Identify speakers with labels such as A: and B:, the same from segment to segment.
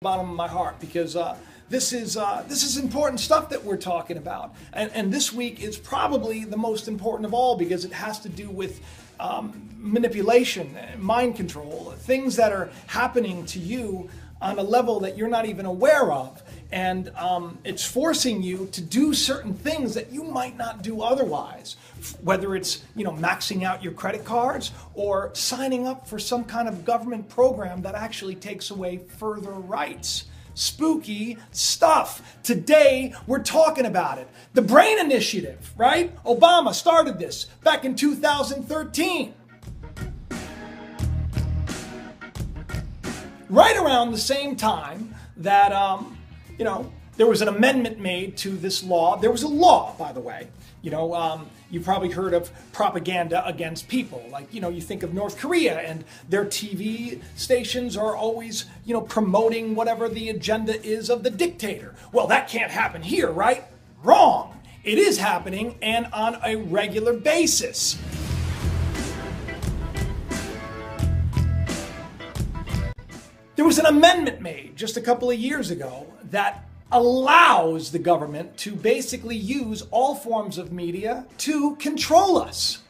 A: Bottom of my heart, because this is important stuff that we're talking about, and this week is probably the most important of all because it has to do with manipulation, mind control, things that are happening to you on a level that you're not even aware of, and it's forcing you to do certain things that you might not do otherwise, whether it's maxing out your credit cards or signing up for some kind of government program that actually takes away further rights. Spooky stuff. Today we're talking about it. The Brain Initiative, right? Obama started this back in 2013. Right around the same time that, there was an amendment made to this law. There was a law, by the way. You probably heard of propaganda against people. Like, you think of North Korea and their TV stations are always, promoting whatever the agenda is of the dictator. Well, that can't happen here, right? Wrong. It is happening, and on a regular basis. There was an amendment made just a couple of years ago that allows the government to basically use all forms of media to control us.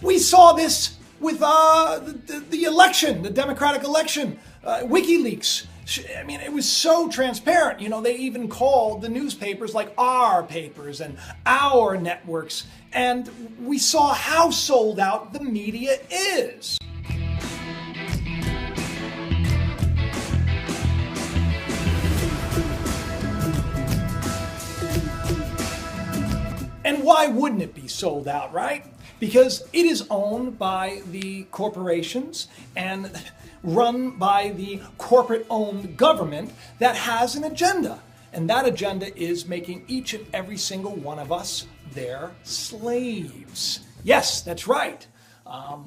A: We saw this with the election, the Democratic election, WikiLeaks. I mean, it was so transparent. They even called the newspapers like our papers and our networks. And we saw how sold out the media is. And why wouldn't it be sold out, right? Because it is owned by the corporations and run by the corporate-owned government that has an agenda. And that agenda is making each and every single one of us their slaves. Yes, that's right.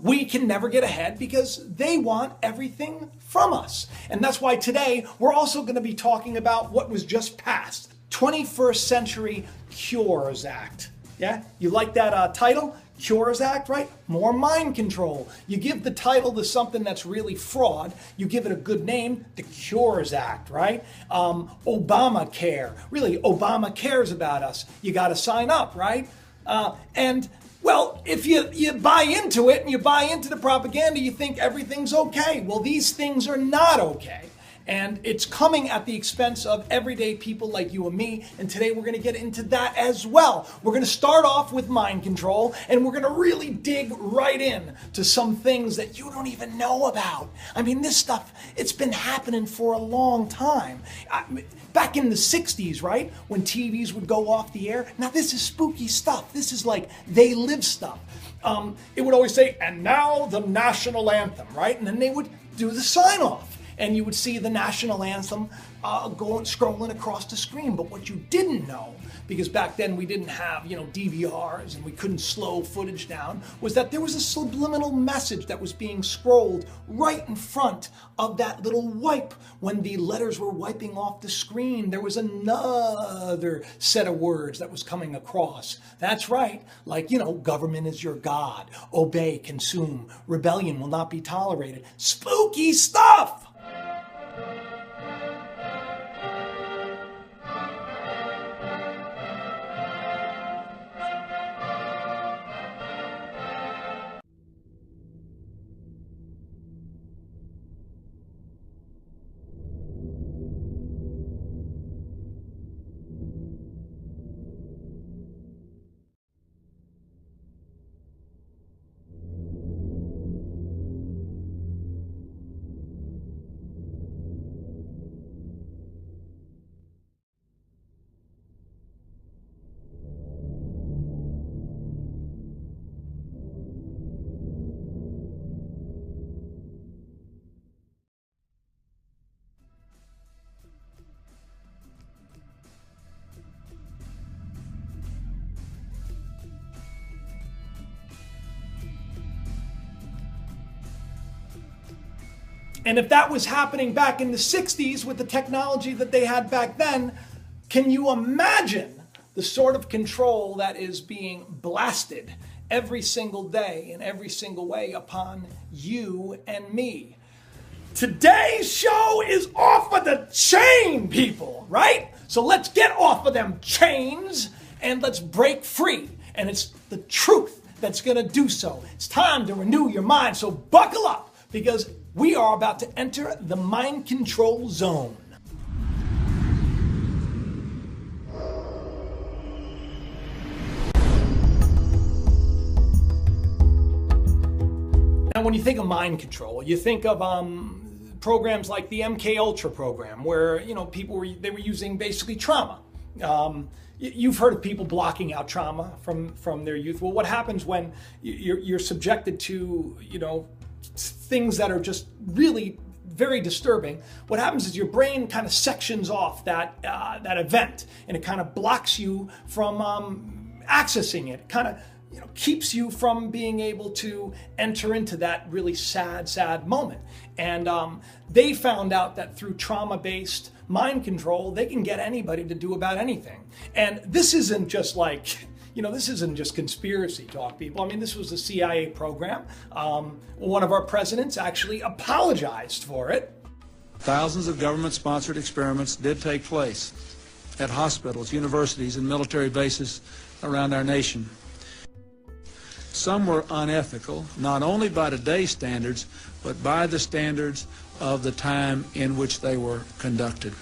A: We can never get ahead because they want everything from us. And that's why today we're also going to be talking about what was just passed. 21st Century Cures Act. Yeah? You like that title? Cures Act, right? More mind control. You give the title to something that's really fraud. You give it a good name, the Cures Act, right? Obamacare. Really, Obama cares about us. You got to sign up, right? Well, if you buy into it and you buy into the propaganda, you think everything's okay. Well, these things are not okay. And it's coming at the expense of everyday people like you and me. And today we're going to get into that as well. We're going to start off with mind control, and we're going to really dig right in to some things that you don't even know about. I mean, this stuff, it's been happening for a long time. Back in the 60s, right, when TVs would go off the air. Now, this is spooky stuff. This is like They Live stuff. It would always say, and now the national anthem, right? And then they would do the sign-off. And you would see the national anthem scrolling across the screen. But what you didn't know, because back then we didn't have, DVRs and we couldn't slow footage down, was that there was a subliminal message that was being scrolled right in front of that little wipe. When the letters were wiping off the screen, there was another set of words that was coming across. That's right. Like, government is your God. Obey, consume. Rebellion will not be tolerated. Spooky stuff! And if that was happening back in the 60s with the technology that they had back then, can you imagine the sort of control that is being blasted every single day in every single way upon you and me. Today's show is off of the chain, people, right? So let's get off of them chains and let's break free. And it's the truth that's going to do so. It's time to renew your mind. So buckle up, because we are about to enter the mind control zone. Now, when you think of mind control, you think of programs like the MK Ultra program, where people were using basically trauma. You've heard of people blocking out trauma from their youth. Well, what happens when you're subjected to things that are just really very disturbing? What happens is your brain kind of sections off that event, and it kind of blocks you from accessing it. Kind of keeps you from being able to enter into that really sad moment. And they found out that through trauma-based mind control, they can get anybody to do about anything. And this isn't just like, this isn't just conspiracy talk, people. I mean, this was a CIA program. One of our presidents actually apologized for it.
B: Thousands of government-sponsored experiments did take place at hospitals, universities, and military bases around our nation. Some were unethical, not only by today's standards, but by the standards of the time in which they were conducted.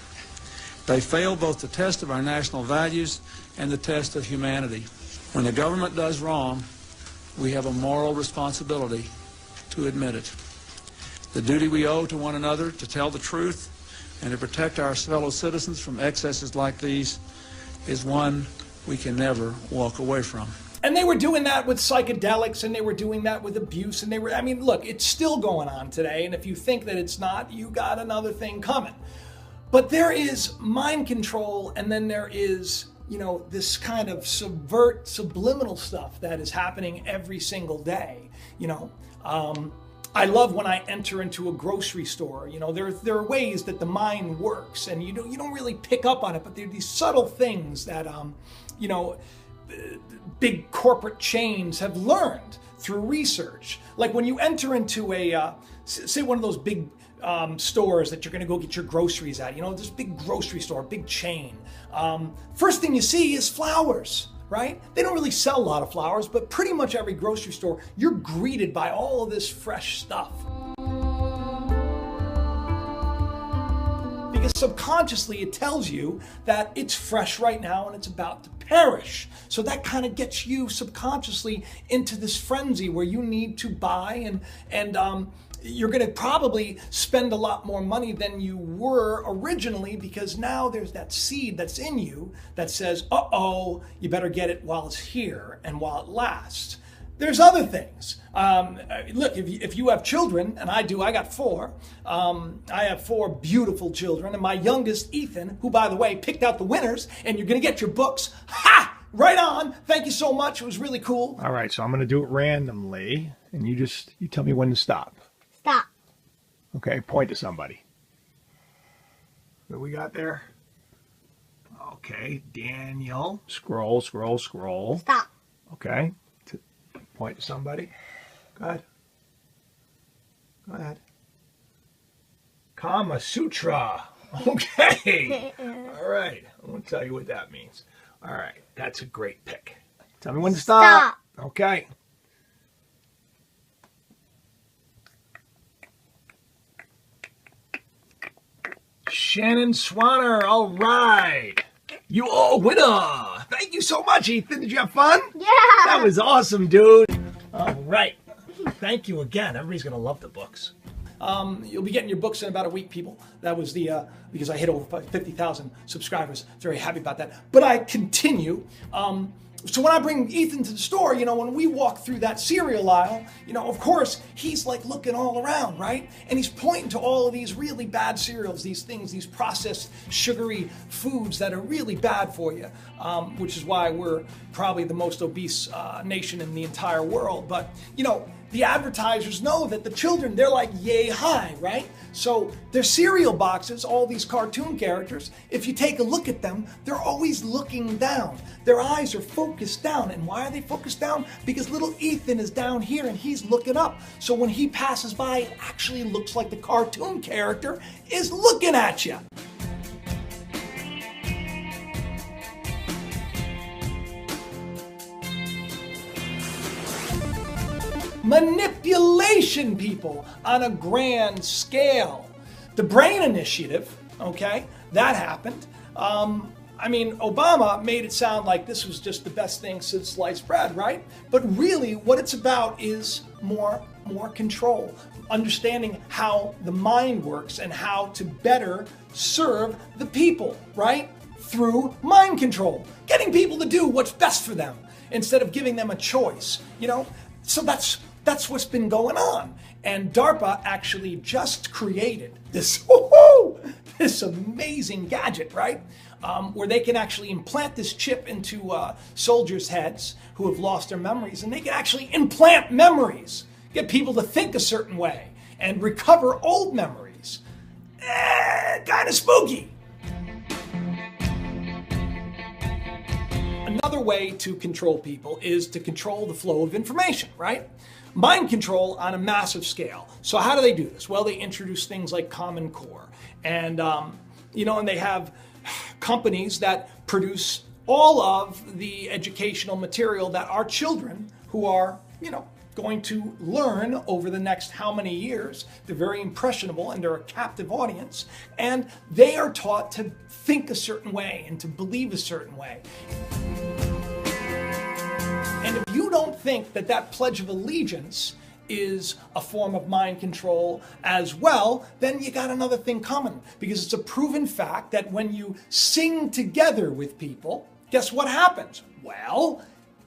B: They failed both the test of our national values and the test of humanity. When the government does wrong, we have a moral responsibility to admit it. The duty we owe to one another to tell the truth and to protect our fellow citizens from excesses like these is one we can never walk away from.
A: And they were doing that with psychedelics, and they were doing that with abuse, and look, it's still going on today, and if you think that it's not, you got another thing coming. But there is mind control, and then there is, this kind of subliminal stuff that is happening every single day. I love when I enter into a grocery store. There are ways that the mind works, and you don't really pick up on it, but there are these subtle things that, big corporate chains have learned through research. Like when you enter into a, say one of those big stores that you're going to go get your groceries at, this big grocery store, big chain. First thing you see is flowers, right? They don't really sell a lot of flowers, but pretty much every grocery store, you're greeted by all of this fresh stuff. Because subconsciously it tells you that it's fresh right now and it's about to perish. So that kind of gets you subconsciously into this frenzy where you need to buy, and you're going to probably spend a lot more money than you were originally, because now there's that seed that's in you that says, uh-oh, you better get it while it's here and while it lasts. There's other things. Look, if you have children, and I do, I got 4. I have 4 beautiful children, and my youngest, Ethan, who, by the way, picked out the winners, and you're going to get your books. Ha! Right on. Thank you so much. It was really cool.
C: All right, so I'm going to do it randomly, and you tell me when to stop.
D: Stop.
C: Okay, point to somebody. What we got there? Okay, Daniel. Scroll.
D: Stop.
C: Okay. Point to somebody. Go ahead. Kama Sutra. Okay. All right. I'm going to tell you what that means. All right. That's a great pick. Tell me when to stop. Okay. Shannon Swanner. All right. You all winner. Thank you so much, Ethan. Did you have fun?
D: Yeah.
C: That was awesome, dude. All right. Thank you again. Everybody's going to love the books.
A: You'll be getting your books in about a week, people. That was because I hit over 50,000 subscribers. Very happy about that. But I continue. So when I bring Ethan to the store, when we walk through that cereal aisle, of course, he's like looking all around, right? And he's pointing to all of these really bad cereals, these things, these processed sugary foods that are really bad for you, which is why we're probably the most obese nation in the entire world. But, the advertisers know that the children, they're like yay high, right? So their cereal boxes, all these cartoon characters, if you take a look at them, they're always looking down. Their eyes are focused down. And why are they focused down? Because little Ethan is down here and he's looking up. So when he passes by, it actually looks like the cartoon character is looking at you. Manipulation, people, on a grand scale. The Brain Initiative, okay, that happened. I mean, Obama made it sound like this was just the best thing since sliced bread, right? But really, what it's about is more control, understanding how the mind works and how to better serve the people, right? Through mind control, getting people to do what's best for them instead of giving them a choice, you know? So that's what's been going on. And DARPA actually just created this, this amazing gadget, right? Where they can actually implant this chip into soldiers' heads who have lost their memories, and they can actually implant memories, get people to think a certain way, and recover old memories. Kind of spooky. Another way to control people is to control the flow of information, right? Mind control on a massive scale. So how do they do this? Well, they introduce things like Common Core. And, and they have companies that produce all of the educational material that our children who are, going to learn over the next how many years. They're very impressionable and they're a captive audience. And they are taught to think a certain way and to believe a certain way. And if you don't think that that Pledge of Allegiance is a form of mind control as well, then you got another thing coming. Because it's a proven fact that when you sing together with people, guess what happens? Well,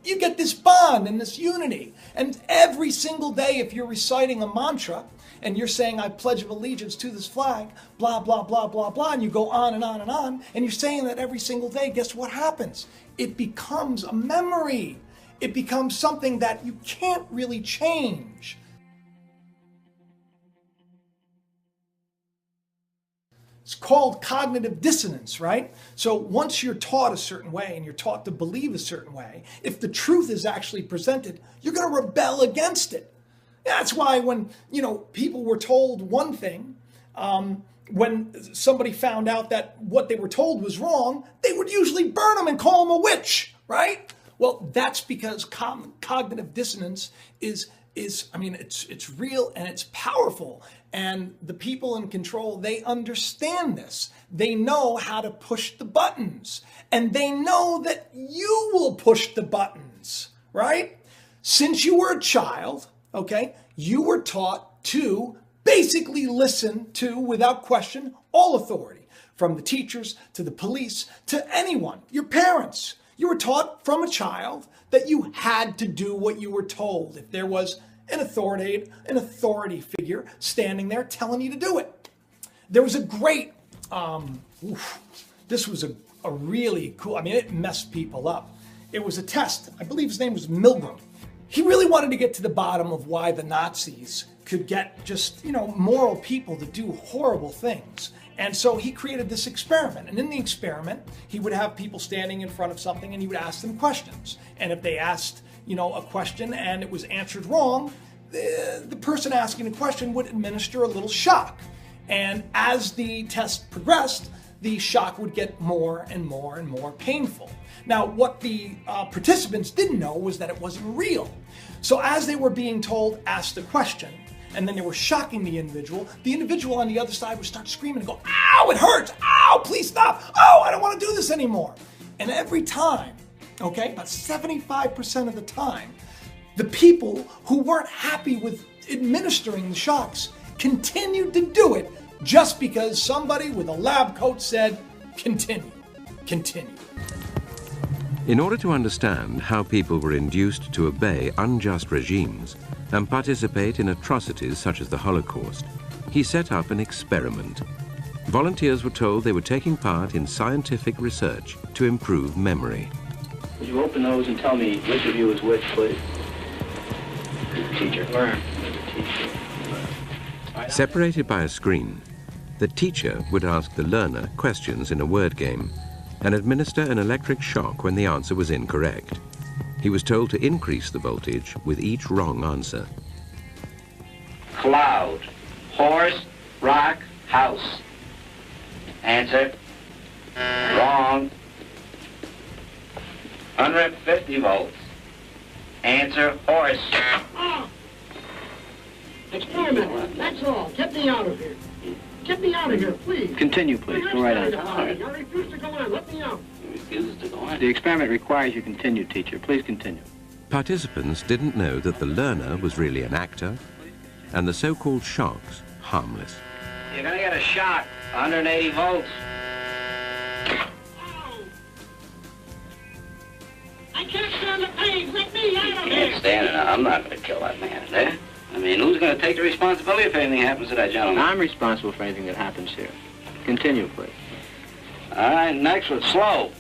A: you get this bond and this unity. And every single day, if you're reciting a mantra and you're saying, I pledge of allegiance to this flag, blah, blah, blah, blah, blah, and you go on and on and on, and you're saying that every single day, guess what happens? It becomes a memory. It becomes something that you can't really change. It's called cognitive dissonance, right? So once you're taught a certain way and you're taught to believe a certain way, if the truth is actually presented, you're going to rebel against it. That's why when, people were told one thing, when somebody found out that what they were told was wrong, they would usually burn them and call them a witch, right? Well, that's because cognitive dissonance is it's real and it's powerful. And the people in control, they understand this. They know how to push the buttons. And they know that you will push the buttons, right? Since you were a child, okay, you were taught to basically listen to, without question, all authority. From the teachers to the police to anyone, your parents. You were taught from a child that you had to do what you were told. If there was an authority figure standing there telling you to do it. There was a great, this was a really cool, it messed people up. It was a test. I believe his name was Milgram. He really wanted to get to the bottom of why the Nazis could get just, moral people to do horrible things. And so he created this experiment. And in the experiment, he would have people standing in front of something and he would ask them questions. And if they asked, a question and it was answered wrong, the person asking the question would administer a little shock. And as the test progressed, the shock would get more and more and more painful. Now, what the participants didn't know was that it wasn't real. So as they were being told, ask the question, and then they were shocking the individual on the other side would start screaming and go, ow, it hurts, ow, please stop, oh, I don't want to do this anymore. And every time, about 75% of the time, the people who weren't happy with administering the shocks continued to do it just because somebody with a lab coat said, continue.
D: In order to understand how people were induced to obey unjust regimes and participate in atrocities such as the Holocaust, he set up an experiment. Volunteers were told they were taking part in scientific research to improve memory.
E: Would you open those and tell me which of you is which, please? Teacher. Where? Teacher.
D: Separated by a screen, the teacher would ask the learner questions in a word game and administer an electric shock when the answer was incorrect. He was told to increase the voltage with each wrong answer.
E: Cloud. Horse. Rock. House. Answer. Wrong. 150 volts. Answer. Horse.
F: Experiment. That's all. Get me out of here. Get me out of here, please.
E: Continue, please. Go right on.
F: I refuse to go on. Let me out.
E: Refuses to go on. The experiment requires you continue, teacher. Please continue.
D: Participants didn't know that the learner was really an actor and the so-called shocks harmless.
E: You're gonna get a shock. 180 volts.
F: I can't stand the pain. Let me out of here.
E: Can't stand it. I'm not gonna kill that man there. I mean, who's gonna take the responsibility if anything happens to that gentleman? I'm responsible for anything that happens here. Continue, please. All right, next one. Slow.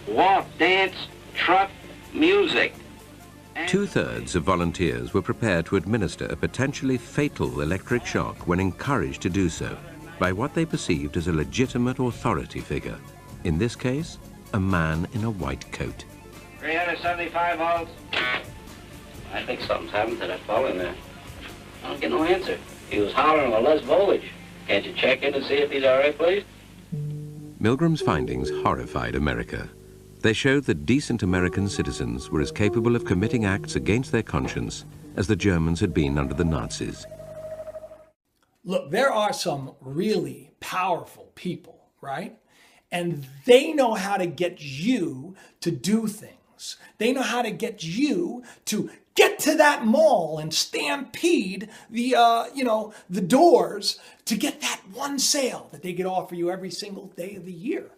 E: Walk, dance, truck, music.
D: Two-thirds of volunteers were prepared to administer a potentially fatal electric shock when encouraged to do so by what they perceived as a legitimate authority figure. In this case, a man in a white coat.
E: 375 volts. I think something's happened to that fellow in there. I don't get no answer. He was hollering for less voltage. Can't you check in to see if he's all right, please?
D: Milgram's findings horrified America. They showed that decent American citizens were as capable of committing acts against their conscience as the Germans had been under the Nazis.
A: Look, there are some really powerful people, right? And they know how to get you to do things. They know how to get you to get to that mall and stampede the doors to get that one sale that they could offer you every single day of the year.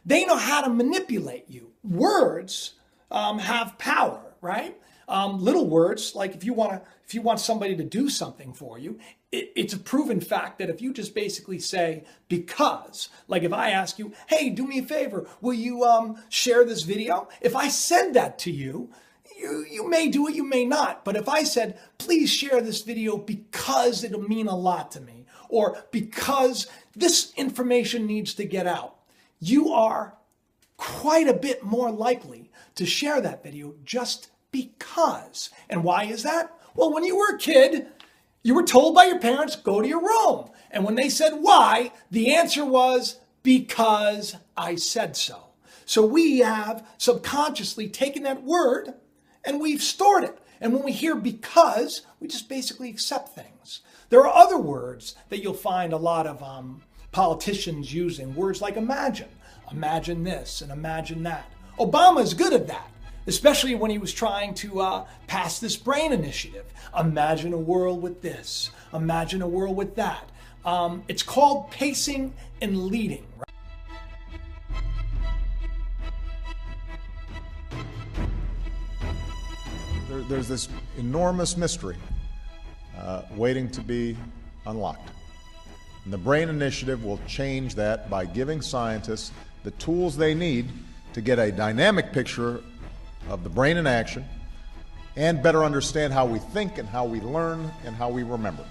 A: They know how to manipulate you. Words have power, right? Little words, like if you want somebody to do something for you, it's a proven fact that if you just basically say because, like if I ask you, hey, do me a favor, will you share this video? If I said that to you, you may do it, you may not. But if I said, please share this video because it'll mean a lot to me, or because this information needs to get out, you are quite a bit more likely to share that video just because. And why is that? Well, when you were a kid, you were told by your parents, go to your room. And when they said why, the answer was because I said so. So we have subconsciously taken that word and we've stored it. And when we hear because, we just basically accept things. There are other words that you'll find a lot of politicians using, words like imagine. Imagine this and imagine that. Obama is good at that, especially when he was trying to pass this BRAIN initiative. Imagine a world with this. Imagine a world with that. It's called pacing and leading.
G: There's this enormous mystery waiting to be unlocked. And the BRAIN Initiative will change that by giving scientists the tools they need to get a dynamic picture of the brain in action and better understand how we think and how we learn and how we remember.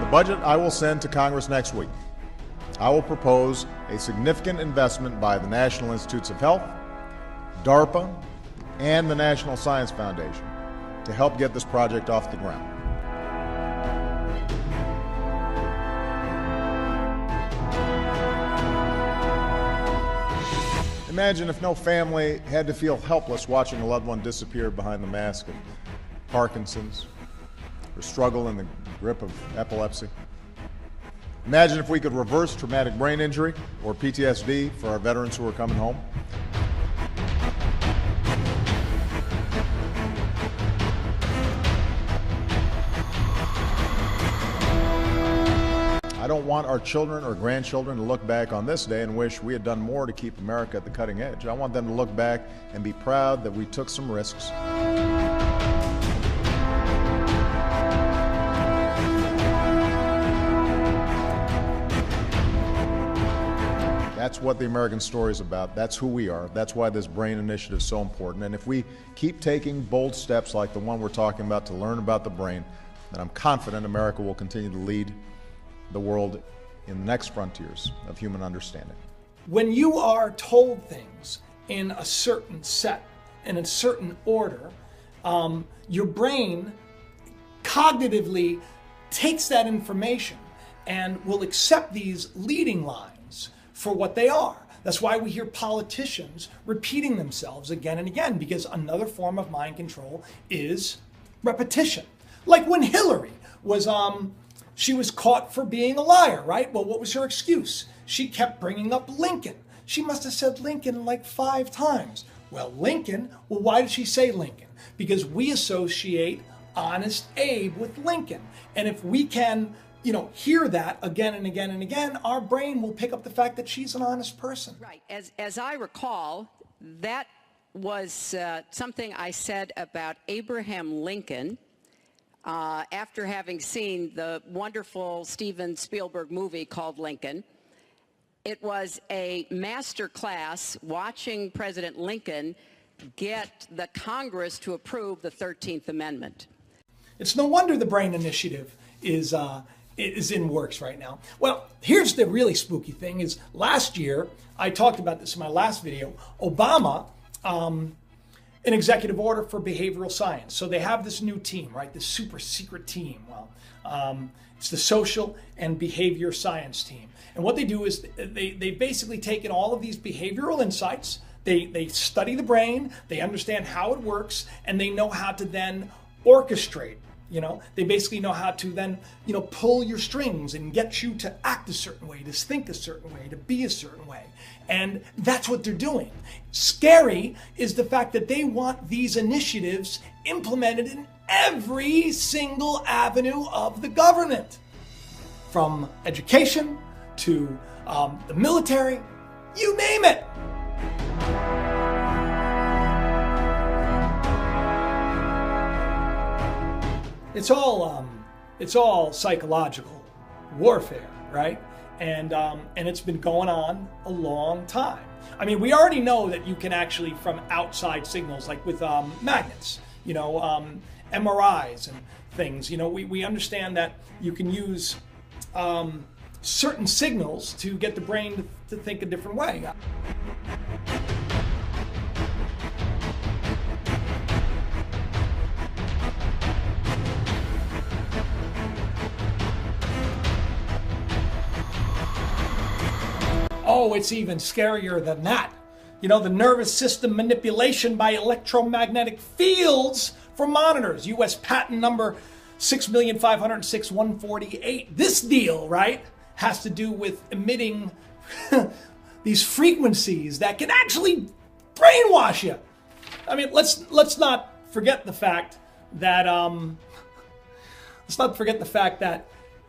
G: The budget I will send to Congress next week, I will propose a significant investment by the National Institutes of Health, DARPA, and the National Science Foundation to help get this project off the ground. Imagine if no family had to feel helpless watching a loved one disappear behind the mask of Parkinson's or struggle in the grip of epilepsy. Imagine if we could reverse traumatic brain injury or PTSD for our veterans who are coming home. I don't want our children or grandchildren to look back on this day and wish we had done more to keep America at the cutting edge. I want them to look back and be proud that we took some risks. That's what the American story is about. That's who we are. That's why this BRAIN initiative is so important. And if we keep taking bold steps like the one we're talking about to learn about the brain, then I'm confident America will continue to lead the world in the next frontiers of human understanding.
A: When you are told things in a certain set, in a certain order, your brain cognitively takes that information and will accept these leading lines for what they are. That's why we hear politicians repeating themselves again and again, because another form of mind control is repetition. Like when Hillary was, she was caught for being a liar, right? Well, what was her excuse? She kept bringing up Lincoln. She must have said Lincoln like 5 times. Well, Lincoln, well, why did she say Lincoln? Because we associate Honest Abe with Lincoln. And if we can, hear that again and again and again, our brain will pick up the fact that she's an honest person.
H: Right. As I recall, that was something I said about Abraham Lincoln after having seen the wonderful Steven Spielberg movie called Lincoln. It was a master class watching President Lincoln get the Congress to approve the 13th Amendment.
A: It's no wonder the BRAIN initiative is in works right now. Well, here's the really spooky thing is last year, I talked about this in my last video, Obama, an executive order for behavioral science. So they have this new team, right? This super secret team. Well, it's the social and behavior science team. And what they do is they've basically taken all of these behavioral insights, they study the brain, they understand how it works, and they know how to then orchestrate. They basically know how to then, pull your strings and get you to act a certain way, to think a certain way, to be a certain way. And that's what they're doing. Scary is the fact that they want these initiatives implemented in every single avenue of the government. From education to the military, you name it. It's all psychological warfare, right? And it's been going on a long time. I mean, we already know that you can actually, from outside signals, like with magnets, MRIs and things, we understand that you can use certain signals to get the brain to think a different way. Oh, it's even scarier than that. The nervous system manipulation by electromagnetic fields for monitors. U.S. patent number 6,506,148. This deal, right, has to do with emitting these frequencies that can actually brainwash you. I mean, let's not forget the fact that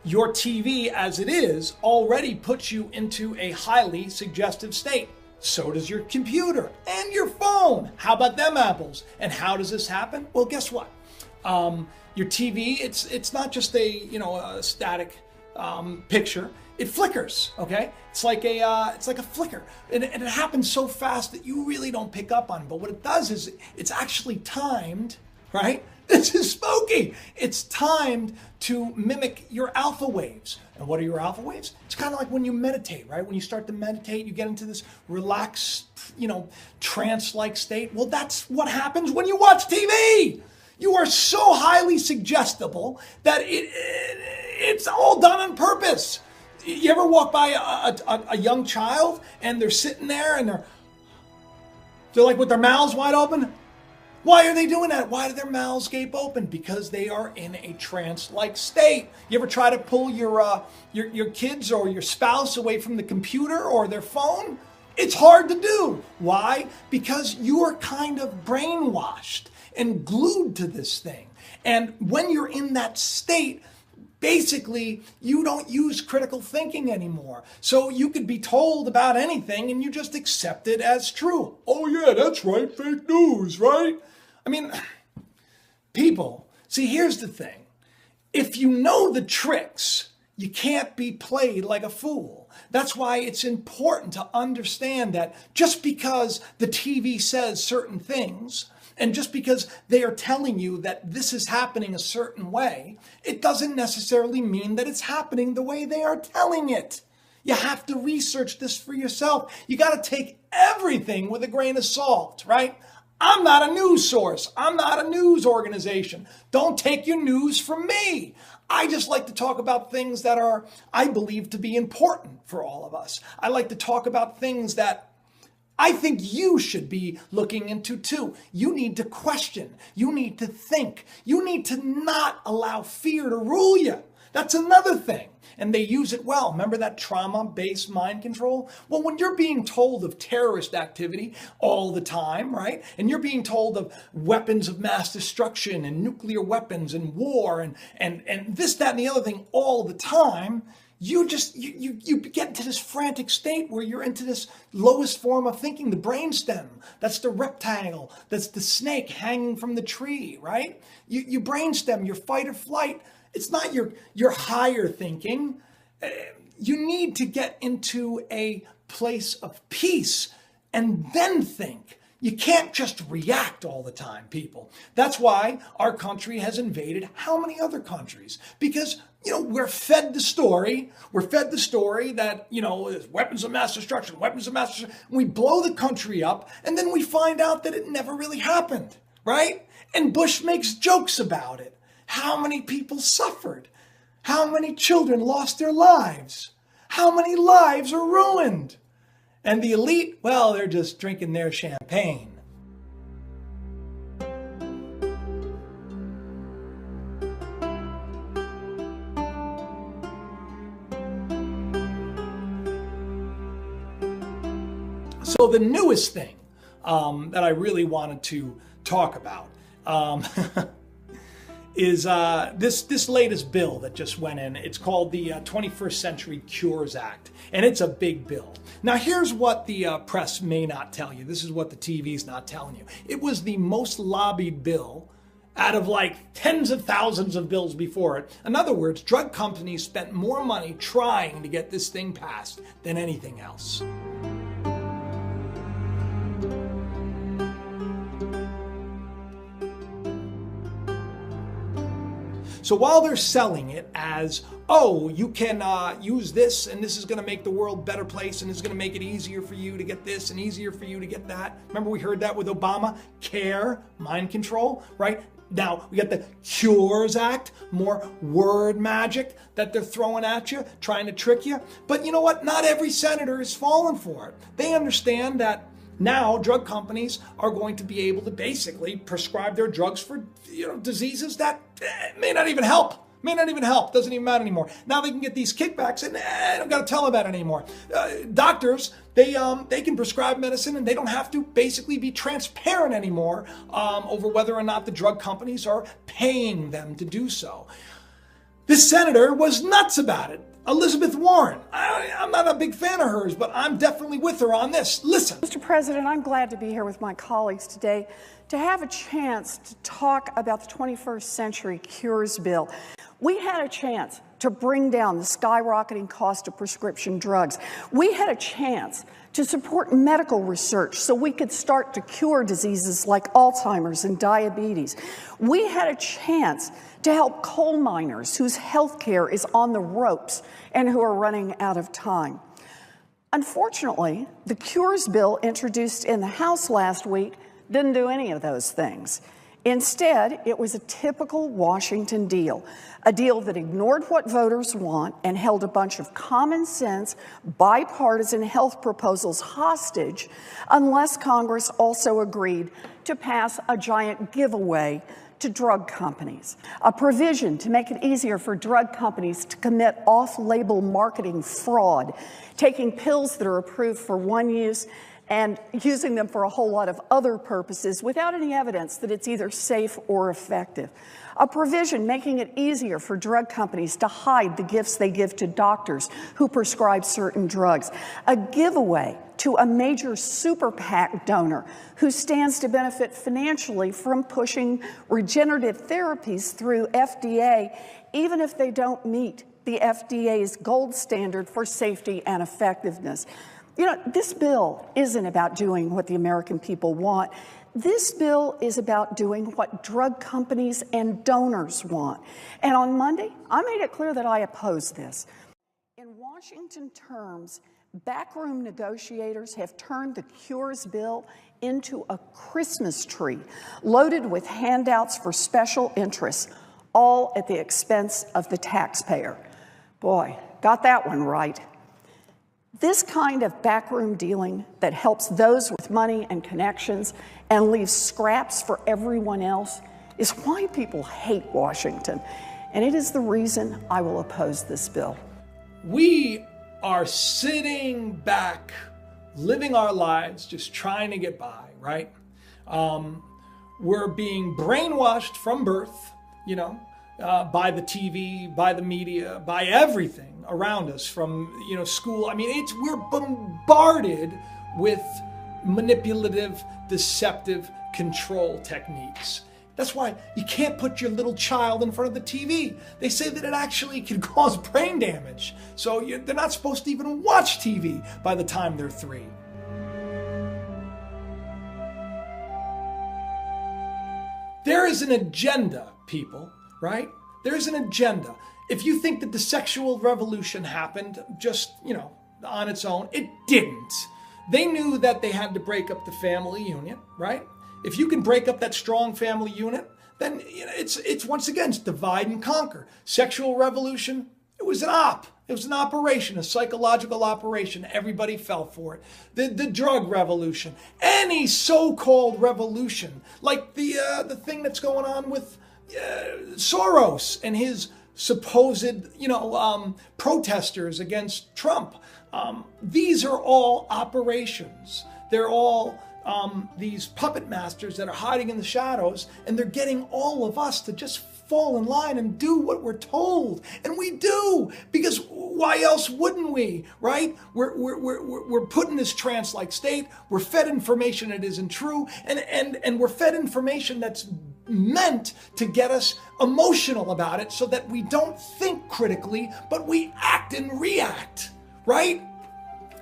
A: your TV, as it is, already puts you into a highly suggestive state. So does your computer and your phone. How about them apples? And how does this happen? Well, guess what? Your TV, it's not just a static picture. It flickers. Okay, it's like a flicker, and it happens so fast that you really don't pick up on it. But what it does is it's actually timed, right? This is spooky. It's timed to mimic your alpha waves. And what are your alpha waves? It's kind of like when you meditate, right? When you start to meditate, you get into this relaxed, trance-like state. Well, that's what happens when you watch TV. You are so highly suggestible that it's all done on purpose. You ever walk by a young child and they're sitting there and they're like with their mouths wide open? Why are they doing that? Why do their mouths gape open? Because they are in a trance-like state. You ever try to pull your kids or your spouse away from the computer or their phone? It's hard to do. Why? Because you are kind of brainwashed and glued to this thing. And when you're in that state, basically, you don't use critical thinking anymore. So you could be told about anything and you just accept it as true. Oh yeah, that's right, fake news, right? I mean, people, see, here's the thing. If you know the tricks, You can't be played like a fool. That's why it's important to understand that just because the TV says certain things, and just because they are telling you that this is happening a certain way, it doesn't necessarily mean that it's happening the way they are telling it. You have to research this for yourself. You got to take everything with a grain of salt, right? I'm not a news source. I'm not a news organization. Don't take your news from me. I just like to talk about things that are, I believe, to be important for all of us. I like to talk about things that I think you should be looking into too. You need to question. You need to think. You need to not allow fear to rule you. That's another thing. And they use it well. Remember that trauma-based mind control? Well, when you're being told of terrorist activity all the time, right? And you're being told of weapons of mass destruction and nuclear weapons and war and this, that, and the other thing all the time, you get into this frantic state where you're into this lowest form of thinking, the brainstem. That's the reptile. That's the snake hanging from the tree, right? You brainstem, your fight or flight. It's not your higher thinking. You need to get into a place of peace and then think. You can't just react all the time, people. That's why our country has invaded how many other countries? Because, we're fed the story. We're fed the story that, there's weapons of mass destruction, weapons of mass destruction. We blow the country up, and then we find out that it never really happened, right? And Bush makes jokes about it. How many people suffered? How many children lost their lives? How many lives are ruined? And the elite, well, they're just drinking their champagne. So the newest thing that I really wanted to talk about is this latest bill that just went in. It's called the 21st Century Cures Act, and it's a big bill. Now, here's what the press may not tell you. This is what the TV's not telling you. It was the most lobbied bill out of like tens of thousands of bills before it. In other words, drug companies spent more money trying to get this thing passed than anything else. So while they're selling it as, oh, you can use this and this is going to make the world a better place and it's going to make it easier for you to get this and easier for you to get that. Remember we heard that with Obama? CARE, mind control, right? Now we got the Cures Act, more word magic that they're throwing at you, trying to trick you. But you know what? Not every senator is falling for it. They understand that now drug companies are going to be able to basically prescribe their drugs for diseases that may not even help. Doesn't even matter anymore. Now they can get these kickbacks and I don't got to tell them about it anymore. Doctors, they can prescribe medicine and they don't have to basically be transparent anymore over whether or not the drug companies are paying them to do so. This senator was nuts about it. Elizabeth Warren. I'm not a big fan of hers, but I'm definitely with her on this. Listen.
I: Mr. President, I'm glad to be here with my colleagues today to have a chance to talk about the 21st Century Cures Bill. We had a chance to bring down the skyrocketing cost of prescription drugs. We had a chance to support medical research so we could start to cure diseases like Alzheimer's and diabetes. We had a chance to help coal miners whose health care is on the ropes and who are running out of time. Unfortunately, the Cures Bill introduced in the House last week didn't do any of those things. Instead, it was a typical Washington deal, a deal that ignored what voters want and held a bunch of common sense, bipartisan health proposals hostage unless Congress also agreed to pass a giant giveaway to drug companies, a provision to make it easier for drug companies to commit off-label marketing fraud, taking pills that are approved for one use and using them for a whole lot of other purposes without any evidence that it's either safe or effective. A provision making it easier for drug companies to hide the gifts they give to doctors who prescribe certain drugs. A giveaway to a major super PAC donor who stands to benefit financially from pushing regenerative therapies through FDA, even if they don't meet the FDA's gold standard for safety and effectiveness. You know, this bill isn't about doing what the American people want. This bill is about doing what drug companies and donors want. And on Monday, I made it clear that I oppose this. In Washington terms, backroom negotiators have turned the Cures bill into a Christmas tree loaded with handouts for special interests, all at the expense of the taxpayer. Boy, got that one right. This kind of backroom dealing that helps those with money and connections and leaves scraps for everyone else is why people hate Washington. And it is the reason I will oppose this bill.
A: We are sitting back, living our lives, just trying to get by, right? We're being brainwashed from birth, you know, by the TV, by the media, by everything around us, from, you know, school. I mean, we're bombarded with manipulative, deceptive control techniques. That's why you can't put your little child in front of the TV. They say that it actually can cause brain damage. So they're not supposed to even watch TV by the time they're 3. There is an agenda, people, right? There's an agenda. If you think that the sexual revolution happened just, you know, on its own, it didn't. They knew that they had to break up the family unit, right? If you can break up that strong family unit, then you know, it's once again, it's divide and conquer. Sexual revolution, it was an operation, a psychological operation. Everybody fell for it. The drug revolution, any so-called revolution, like the thing that's going on with Soros and his supposed, you know, protesters against Trump. These are all operations. They're all these puppet masters that are hiding in the shadows, and they're getting all of us to just fall in line and do what we're told. And we do, because why else wouldn't we, right? We're put in this trance-like state. We're fed information that isn't true, and we're fed information that's meant to get us emotional about it so that we don't think critically, but we act and react, right?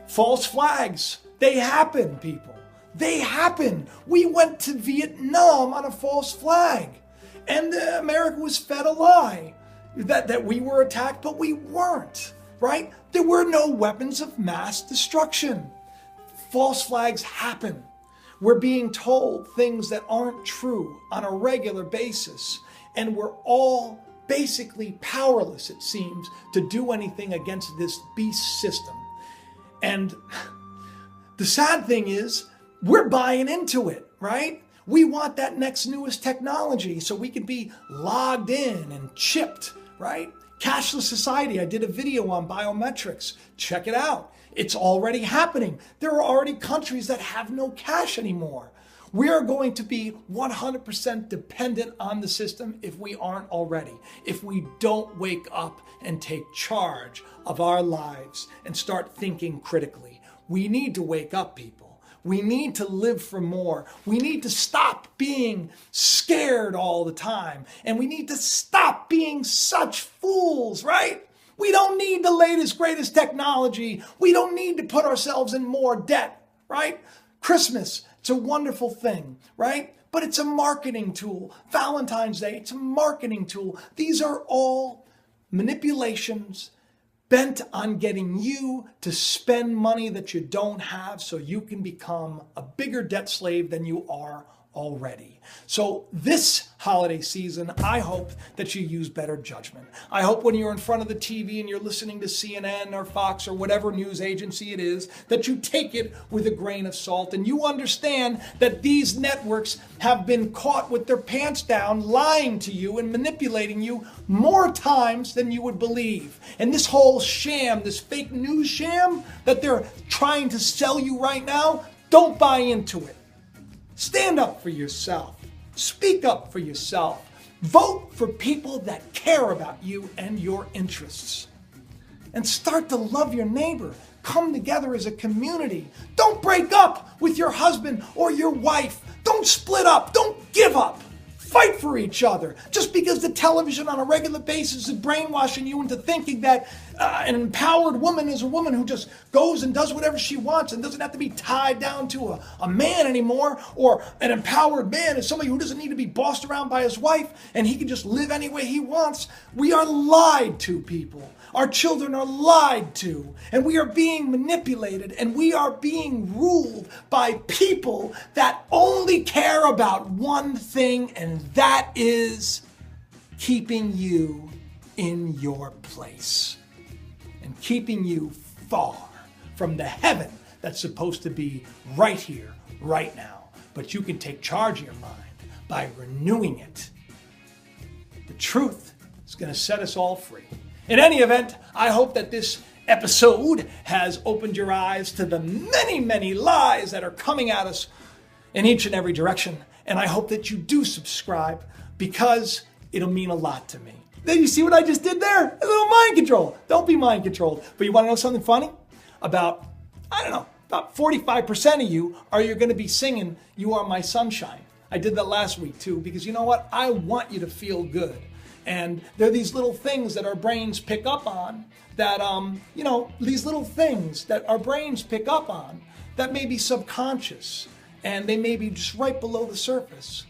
A: False flags, they happen, people. They happen. We went to Vietnam on a false flag, and America was fed a lie that we were attacked, but we weren't, right? There were no weapons of mass destruction. False flags happen. We're being told things that aren't true on a regular basis, and we're all basically powerless, it seems, to do anything against this beast system. And the sad thing is, we're buying into it, right? We want that next newest technology so we can be logged in and chipped, right? Cashless society, I did a video on biometrics. Check it out. It's already happening. There are already countries that have no cash anymore. We are going to be 100% dependent on the system if we aren't already. If we don't wake up and take charge of our lives and start thinking critically. We need to wake up, people. We need to live for more. We need to stop being scared all the time. And we need to stop being such fools, right? We don't need the latest, greatest technology. We don't need to put ourselves in more debt, right? Christmas, it's a wonderful thing, right? But it's a marketing tool. Valentine's Day, it's a marketing tool. These are all manipulations bent on getting you to spend money that you don't have so you can become a bigger debt slave than you are already. So this holiday season, I hope that you use better judgment. I hope when you're in front of the TV and you're listening to CNN or Fox or whatever news agency it is, that you take it with a grain of salt and you understand that these networks have been caught with their pants down, lying to you and manipulating you more times than you would believe. And this whole sham, this fake news sham that they're trying to sell you right now, don't buy into it. Stand up for yourself. Speak up for yourself. Vote for people that care about you and your interests. And start to love your neighbor. Come together as a community. Don't break up with your husband or your wife. Don't split up. Don't give up. fight for each other. Just because the television on a regular basis is brainwashing you into thinking that an empowered woman is a woman who just goes and does whatever she wants and doesn't have to be tied down to a man anymore, or an empowered man is somebody who doesn't need to be bossed around by his wife and he can just live any way he wants. We are lied to, people. Our children are lied to, and we are being manipulated, and we are being ruled by people that only care about one thing, and that is keeping you in your place and keeping you far from the heaven that's supposed to be right here, right now. But you can take charge of your mind by renewing it. The truth is going to set us all free. In any event, I hope that this episode has opened your eyes to the many, many lies that are coming at us in each and every direction. And I hope that you do subscribe, because it'll mean a lot to me. Then you see what I just did there? A little mind control. Don't be mind controlled. But you want to know something funny? About 45% of you are going to be singing "You Are My Sunshine." I did that last week too, because you know what? I want you to feel good. And there are these little things that our brains pick up on that, these little things that our brains pick up on that may be subconscious, and they may be just right below the surface.